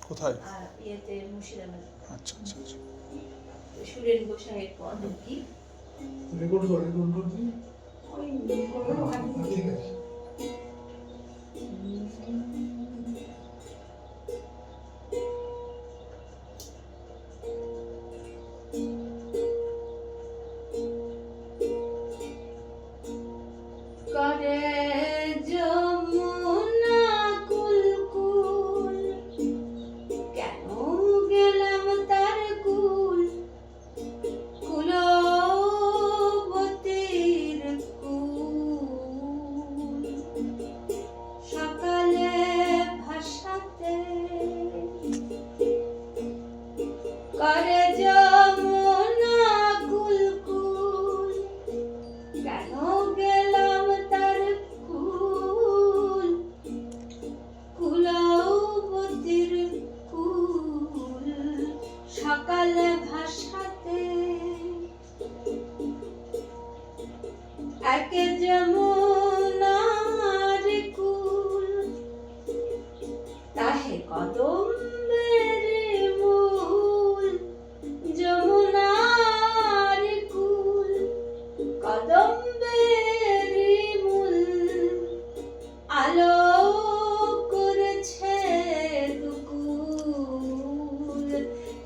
কোথায়? আর ইয়েতে মুর্শিদাবাদ। আচ্ছা আচ্ছা আচ্ছা। সুরেন গোসাইয়ের পদ্ধতি রেকর্ড করছি। ওই ঠিক আছে। করে যমুনা কুল কুল, কেন গেলাম তার কুল, কুলবতীর কুল, সকালে ভাসাতে করে যমুনা কুল কুল, কেন গেলাম তার কুল, কুলবতীর কুল, সকালে ভাসাতে। একে যমুনার কুল, তাহে কদম্বের মূল, যমুনার কুল কদম্বের মূল, আলো করেছে দুকুল,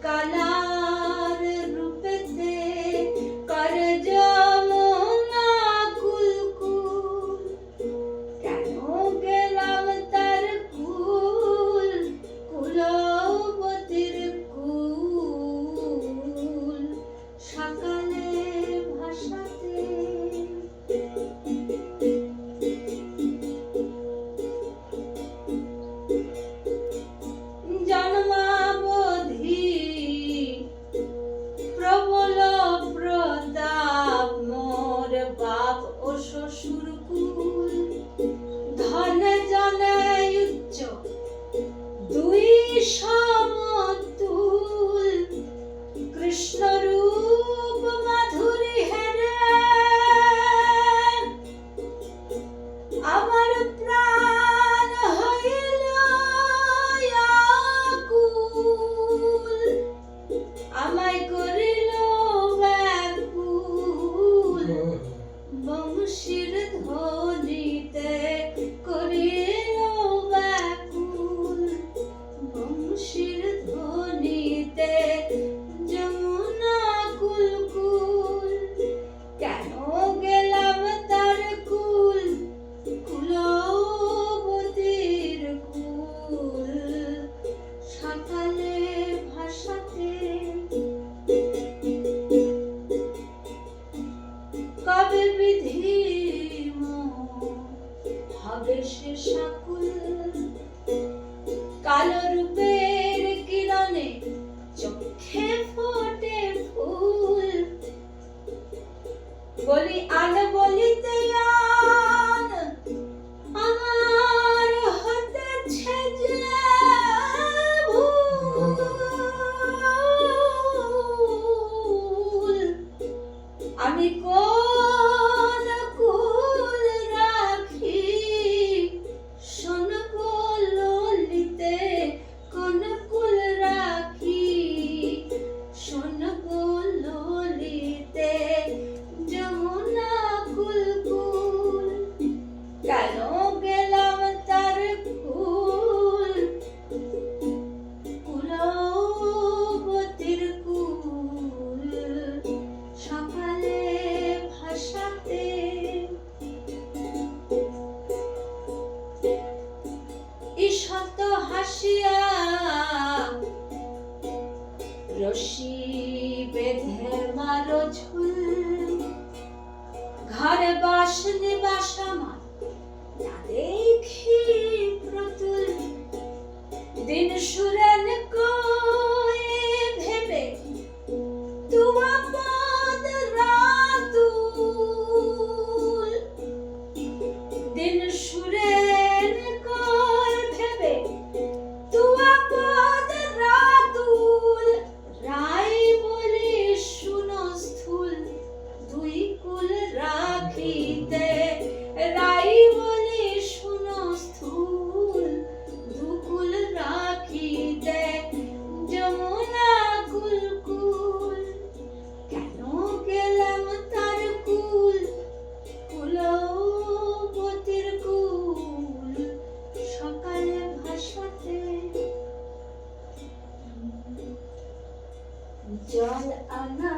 কালার রূপেতে করে যমুনা কুল কুল, কেন গেলাম তার কুল, কুলবতীর কুল, সকালে ভাসাতে। জন্মাবধি প্রবল প্রতাপ মোর বাপ ও শ্বশুর কুল, ধনে জনে উচ্চ দুই সমতুল, কৃষ্ণ রূপ মাধুরী হেরে আমার প্রাণ হইল আকুল, আমায় করিল ব্যাকুল, বংশীর ধ্বনিতে করিল ব্যাকুল, বংশীর ধ্বনিতে যমুনা কুল কুল, কেন গেলাম তার কুল, কুলবতীর কুল, সকালে ভাসাতে। কবে বিধি হবে সে সাকুল, কালো রূপের কিরণে চোখে ফোটে ফুল, বলি আন বলিতে আন, আমার হতেছে যে ভুল, আমি কোন কুল রাখি, শোন গো ললিতে, কোন কুল রাখি, শোন গো ললিতে, যমুনা কুল কুল, কেন গেলাম তার কুল, কুলবতীর কুল, সকালে ভাসাতে। ঈষৎ হাসিয়া রশি বেঁধে মারো ঝুল, ঘরে বাস নিবাস আমার না দেখি প্রতুল, দিন সুরেন কয়ে ভেবে তুয়া পদ রাতুল, দিন সুরেন কয়ে ভেবে তুয়া পদ রাতুল, রাই বলি শুনো স্থূল, দুই কুল রাখিতে, রাই বলি শুনো স্থূল, দুকুল রাখিতে, জল আনা